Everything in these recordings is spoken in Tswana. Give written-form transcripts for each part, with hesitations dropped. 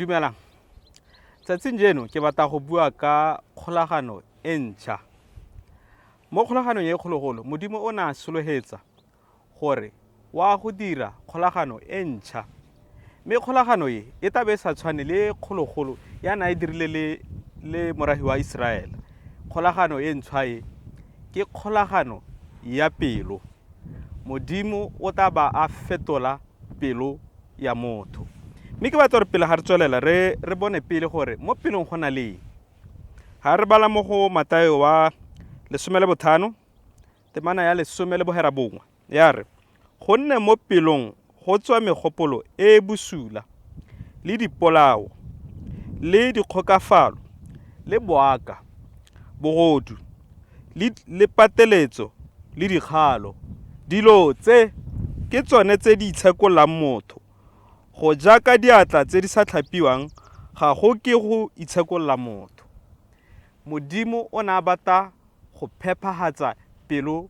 Dumelang. Tsatsing jeno ke batla go bua ka kgolagano e ntšha. Mo kgolaganong e kgologolo Modimo o ne a sologetsa gore wa go dira kgolagano e ntšha. Mme kgolagano e tabe sa tshwane le kgologolo ya na e dirile le morahi wa Israele. Kgolagano e ntšhwa ke kgolagano ya pelo. Modimo o taba a fetola pelo ya motho. Mme ke batla gore pele ga re tswelela re bone pele gore mo pelong go na le ga re bala mo go Mateo wa 15 temana ya 11 ya re gonne mo pelong go tswa megopolo e busula le dipolao le dikgokafalo le boaka bogodu le pateletso le dikgalo dilo tse ke tsone tse di itshekolang motho go jaaka diatla tse di sa tlhapiwang ga go ke go itshekolola motho. Modimo o na bata go phephahatsa pelo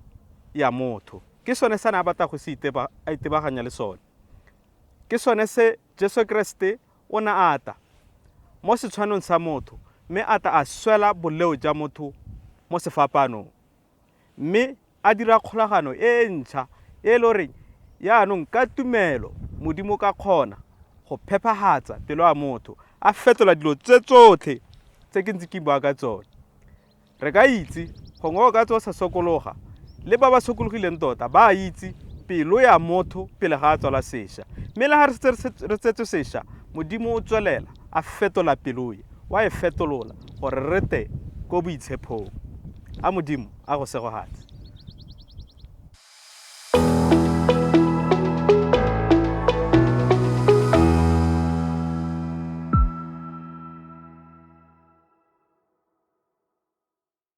ya motho. Ke sone sa na bata go se itebaganya le sone. Ke sone se Jesu Kriste o na ata mo setshwanong sa motho mme ata a swela boleo ja motho mo sefapanong. Mme a dira kgolagano e ntšha e le gore yaanong ka tumelo Modimo ka kgona go phephahatsa pelo ya motho a fetola dilo tse tsotlhe tse ke ntse ke bua ka tsone. Re ka itse gongwe o ka tsoa sa sokologa le ba ba sokologileng tota ba itse pelo ya motho pele ga a tswala sešwa. Mme le ga re tsetse sešwa Modimo o tswelela a fetola pelo ye wa e fetolola gore re te ko boitshepong. A Modimo a go segogatse.